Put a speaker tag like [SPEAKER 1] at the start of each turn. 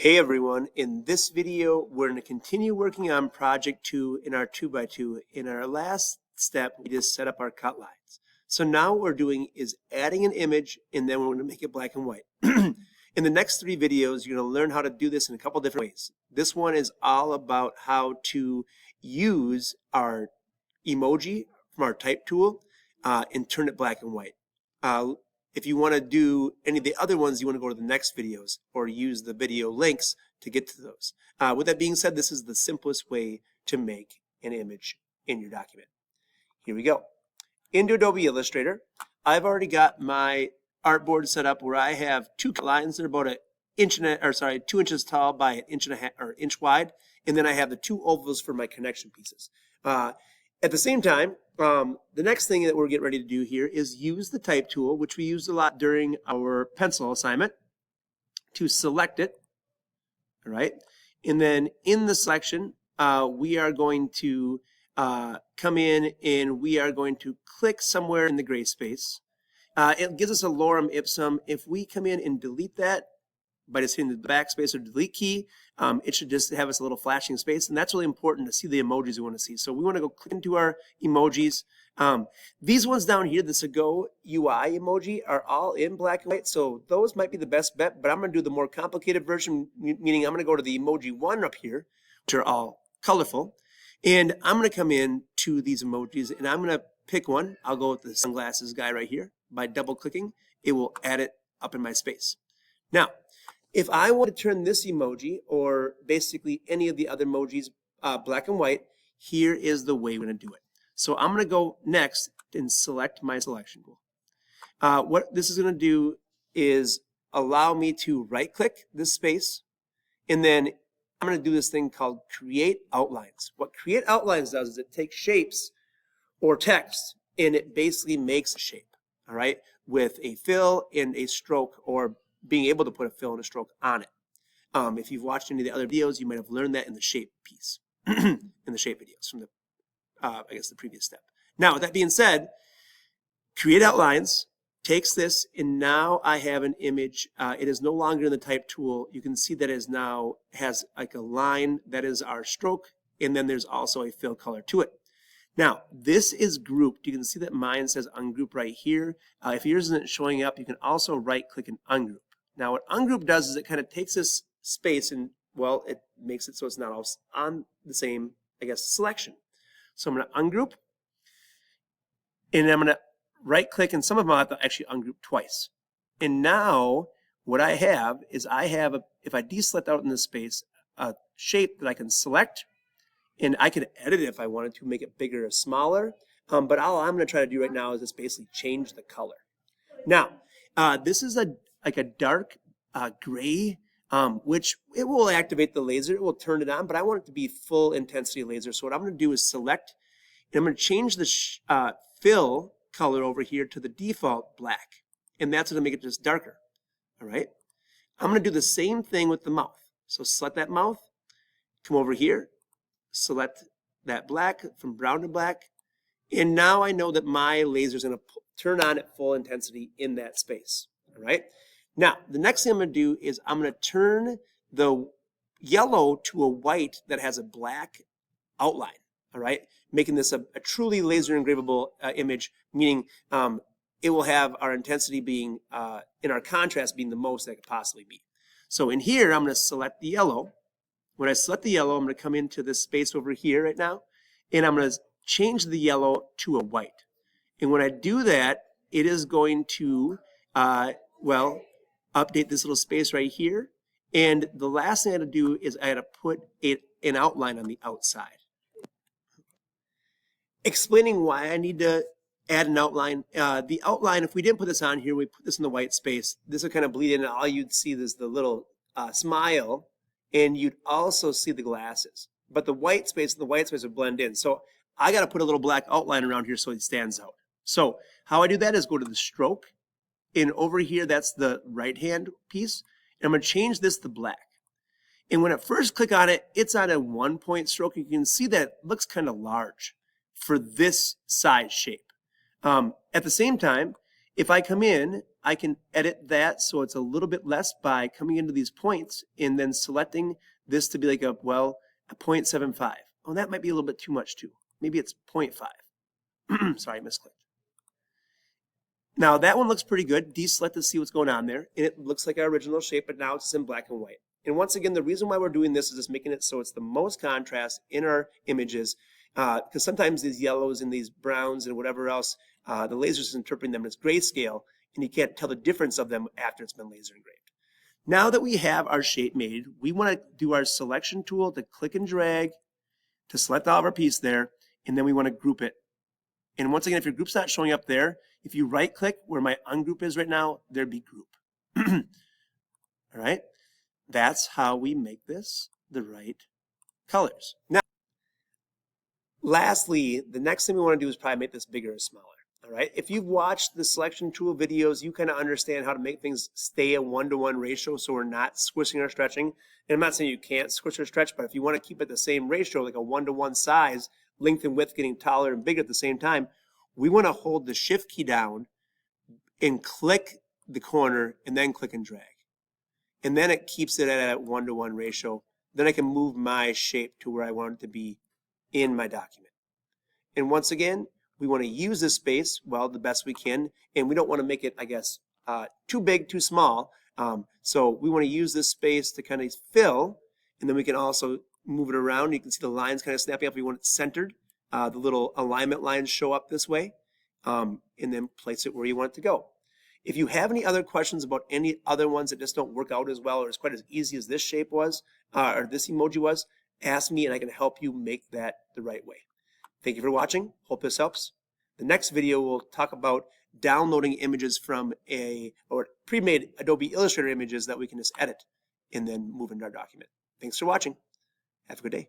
[SPEAKER 1] Hey everyone, in this video we're going to continue working on project 2 in our 2x2. In our last step we just set up our cut lines. So now what we're doing is adding an image and then we're going to make it black and white. In the next 3 videos you're going to learn how to do this in a couple different ways. This one is all about how to use our emoji from our type tool and turn it black and white. If you want to do any of the other ones, you want to go to the next videos or use the video links to get to those. With that being said, this is the simplest way to make an image in your document. Here we go. Into Adobe Illustrator, I've already got my artboard set up where I have 2 lines that are about 2 inches tall by an inch and a half or inch wide, and then I have the 2 ovals for my connection pieces. At the same time, the next thing that we're getting ready to do here is use the type tool, which we used a lot during our pencil assignment, to select it. All right, and then in the selection, we are going to come in and we are going to click somewhere in the gray space. It gives us a lorem ipsum. If we come in and delete that by just hitting the backspace or delete key, it should just have us a little flashing space, and that's really important to see the emojis we want to see. So we want to go click into our emojis. These ones down here, the Go UI emoji, are all in black and white, so those might be the best bet, but I'm going to do the more complicated version, meaning I'm going to go to the emoji 1 up here, which are all colorful, and I'm going to come in to these emojis, and I'm going to pick one. I'll go with the sunglasses guy right here. By double clicking, it will add it up in my space. Now, if I want to turn this emoji, or basically any of the other emojis, black and white, here is the way we're going to do it. So I'm going to go next and select my selection tool. What this is going to do is allow me to right-click this space, and then I'm going to do this thing called Create Outlines. What Create Outlines does is it takes shapes or text, and it basically makes a shape, all right, with a fill and a stroke, or being able to put a fill and a stroke on it. If you've watched any of the other videos, you might have learned that in the shape piece, in the shape videos from the, I guess, the previous step. Now, with that being said, Create Outlines takes this, and now I have an image. It is no longer in the type tool. You can see that it now has like a line that is our stroke, and then there's also a fill color to it. Now, this is grouped. You can see that mine says ungroup right here. If yours isn't showing up, you can also right-click and ungroup. Now, what ungroup does is it kind of takes this space and, well, it makes it so it's not all on the same, I guess, selection. So I'm going to ungroup, and I'm going to right-click, and some of them I'll have to actually ungroup twice. And now, what I have is if I deselect out in this space, a shape that I can select, and I could edit it if I wanted to, make it bigger or smaller. But all I'm going to try to do right now is just basically change the color. Now, this is like a dark gray, which it will activate the laser. It will turn it on, but I want it to be full intensity laser. So what I'm going to do is select, and I'm going to change the fill color over here to the default black. And that's going to make it just darker. All right. I'm going to do the same thing with the mouth. So select that mouth, come over here, select that black from brown to black, and now I know that my laser is going to turn on at full intensity in that space. All right. Now, the next thing I'm going to do is I'm going to turn the yellow to a white that has a black outline. All right, making this a truly laser engravable image, meaning it will have our intensity being in our contrast being the most that it could possibly be. So in here, I'm going to select the yellow. When I select the yellow, I'm going to come into this space over here right now, and I'm going to change the yellow to a white. And when I do that, it is going to, well, update this little space right here. And the last thing I had to do is I had to put an outline on the outside. Explaining why I need to add an outline. The outline, if we didn't put this on here, we put this in the white space, this would kind of bleed in, and all you'd see is the little smile, and you'd also see the glasses. But the white space would blend in. So I got to put a little black outline around here so it stands out. So how I do that is go to the stroke, and over here, that's the right-hand piece. And I'm going to change this to black. And when I first click on it, it's on a 1-point stroke. You can see that it looks kind of large for this size shape. At the same time, If I come in, I can edit that so it's a little bit less by coming into these points and then selecting this to be like a 0.75. Oh, that might be a little bit too much too. Maybe it's 0.5. Sorry, I misclicked. Now that one looks pretty good. Deselect to see what's going on there. And it looks like our original shape, but now it's in black and white. And once again, the reason why we're doing this is just making it so it's the most contrast in our images, because sometimes these yellows and these browns and whatever else, the laser is interpreting them as grayscale, and you can't tell the difference of them after it's been laser engraved. Now that we have our shape made, we want to do our selection tool to click and drag to select all of our piece there, and then we want to group it. And once again, if your group's not showing up there, if you right click where my ungroup is right now, there'd be group. All right, that's how we make this the right colors. Now, lastly, the next thing we want to do is probably make this bigger or smaller. All right, if you've watched the selection tool videos, you kind of understand how to make things stay a 1-to-1 ratio so we're not squishing or stretching. And I'm not saying you can't squish or stretch, but if you want to keep it the same ratio, like a 1-to-1 size, length and width getting taller and bigger at the same time, we want to hold the shift key down and click the corner and then click and drag. And then it keeps it at a 1-to-1 ratio. Then I can move my shape to where I want it to be in my document. And once again, we want to use this space, well, the best we can, and we don't want to make it, I guess, too big, too small. So we want to use this space to kind of fill, and then we can also move it around. You can see the lines kind of snapping up. We want it centered. The little alignment lines show up this way, and then place it where you want it to go. If you have any other questions about any other ones that just don't work out as well or it's quite as easy as this shape was, or this emoji was, ask me and I can help you make that the right way. Thank you for watching. Hope this helps. The next video will talk about downloading images from or pre-made Adobe Illustrator images that we can just edit and then move into our document. Thanks for watching. Have a good day.